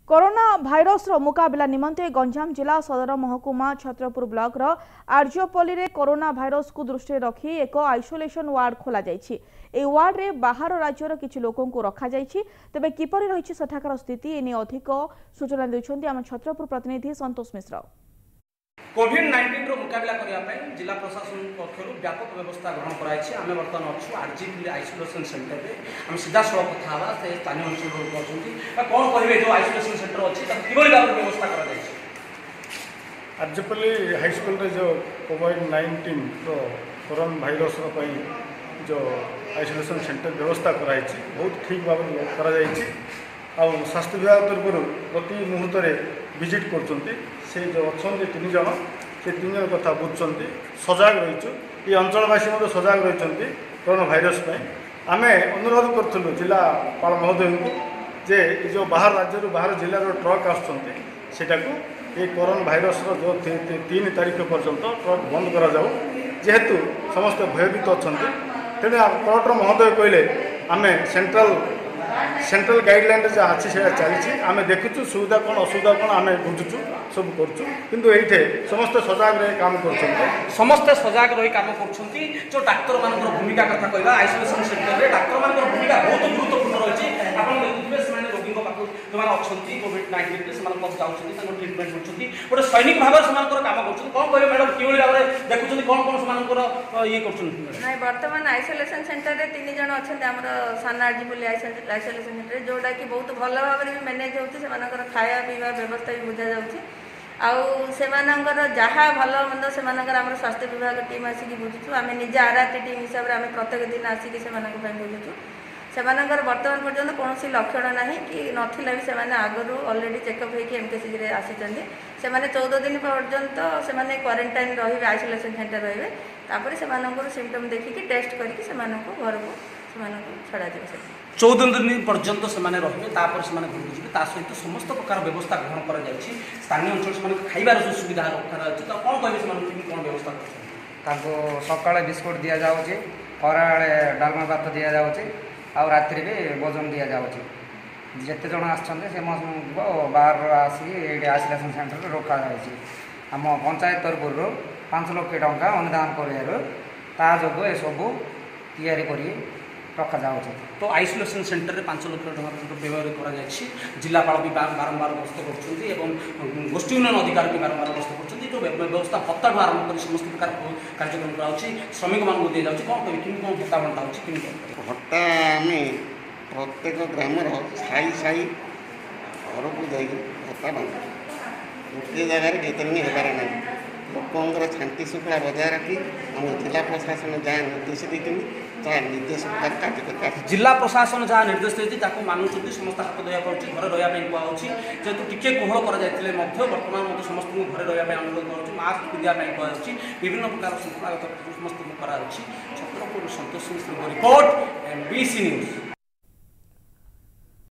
Corona virus मुकाबला निमंते गंजाम जिला सदर महकुमा छत्रपुर ब्लॉक रो आर्जपल्ली रे कोरोना भाइरस को दृष्टि रखी एक आइसोलेशन वार्ड खोला जायछि। ए वार्ड रे बाहर राज्यर किछि लोकन को रखा जायछि। तबे किपरि रहिछि सठाकर स्थिति एने अधिक सूचना दैछन्ती हम छत्रपुर प्रतिनिधि संतोष मिश्र। कोविड-19 रो मुकाबला करिया पय जिला प्रशासन पक्षरु व्यापक व्यवस्था ग्रहण कराइछि। आमे वर्तमान अछु आरजीपी आइसोलेशन सेंटर रे हम सीधा सड़क कथा हवा से स्थानीय अंचल रो कहउछन्ती कोन कहिबे जो आइसोलेशन सेंटर अछि त किबोली भाबरे व्यवस्था करा जायछि। आरजीपी हाई स्कूल रे जो कोविड-19 रो कोरोना भाइरस रो पय जो आइसोलेशन सेंटर व्यवस्था कराइछि बहुत ठीक भाबरे करा जायछि। आ स्वास्थ्य विभाग तरफ प्रति मुहूर्त विजिट करछन्ती से जो अच्छा तीन जन से तीन जन कथा बुझुंट सजग रहीचु ये अंचलवासी सजग रही कोरोना भाइरस आम अनुरोध करूँ जिलापाल महोदय को जे जो बाहर राज्य बाहर जिलार ट्रक आसटा ये कोरोना भाइरस जो 3 तारीख पर्यंत ट्रक बंद करा जाऊ जेहेतु समस्त भयभीत अच्छा तेणु कलेक्टर महोदय कहले आम सेंट्रल गाइडलाइन जहाँ अच्छी से चली आम देखुचु सुविधा कौन असुविधा कौन आम बुझुचु सब करुचु किंतु ये समस्त सजग रही काम समस्त सजग रही काम कर जो डाक्तर मान भूमिका कथा कहला आइसोलेशन सेंटर में डाक्तर मान भूमिका बहुत गुरुत्वपूर्ण रही है। रोगी जो अच्छा कोविड-19 से ट्रिटमेंट कर गोटे सैनिक भाव से काम कर कौन कहे मैडम कि भाव में देखुं कौन कौन ये कर बर्तमान आइसोलेशन सेंटर में 3 जन अच्छा साना आरजीपी आइसोलेशन सेंटर जोटा कि बहुत भल भाव में मैनेज होती खाया पीवा व्यवस्था भी बुझा जाऊँगी जहाँ भल मंद से स्वास्थ्य विभाग टीम आसिक बुझुचु आम निजे आरआरटी टीम हिसाब से आम प्रत्येक दिन आसिक बुझुचु से बर्तमान पर्यटन कौन लक्षण ना कि नाला भी से आगु अलरेडी चेकअप होकर एमकेसीजी आसी से 14 दिन पर्यंत से क्वारंटाइन रही आइसोलेशन सेंटर रही सिम्पटम देखिए टेस्ट करके घर को छड़ा जाए 14 दिन पर्यंत से रही घर को जी सहित समस्त प्रकार व्यवस्था ग्रहण कर स्थानीय अंचल से खाइबार जो सुविधा रखार अच्छी तो कौन कहे कौन व्यवस्था सका बिस्कुट दि जाऊँगी खरा डालमा भात दि जाऊँगी आ राति भी भोजन दि जाऊँगी जिते जन आसते बाहर आसिक आइसोलेशन सेंटर रखा आम पंचायत तरफ 5 लाख टंका अनुदान कर सब तैयारी कर रखा जाऊँगी। तो आइसोलेशन सेंटर में 5 लाख टंका व्यवहार कर जिलापाल भी बारंबार गस्त कर गोष्ठी उन्नयन अधिकारी भी बारंबार गस्त कर जो व्यवस्था भत्ता आरंभ कर समस्त प्रकार कार्यक्रम कराऊँगी श्रमिक मान दी जाऊँगी कौन कह कौन भत्ता बंटा हो भत्ता आम प्रत्येक ग्रामर साई साई घर को जा भत्ता बांधु गोटे जगार बेतरणी होबार ना लोकर शांति श्रृंखला बजाय रखी आम जिला प्रशासन जहाँ निर्देश देती निर्देश कार्य जिला प्रशासन जहाँ निर्देश देती मानुंट समस्त हाथ धोया पड़े घर रहा कहुच्छी जेहतु टी कोहल कर समस्त घर रहा अनुरोध कर मास्क पिंधा कहुच्छी विभिन्न प्रकार श्रृंखलागत समस्त छत्रपुर संतोष मिश्र रिपोर्ट MBC न्यूज।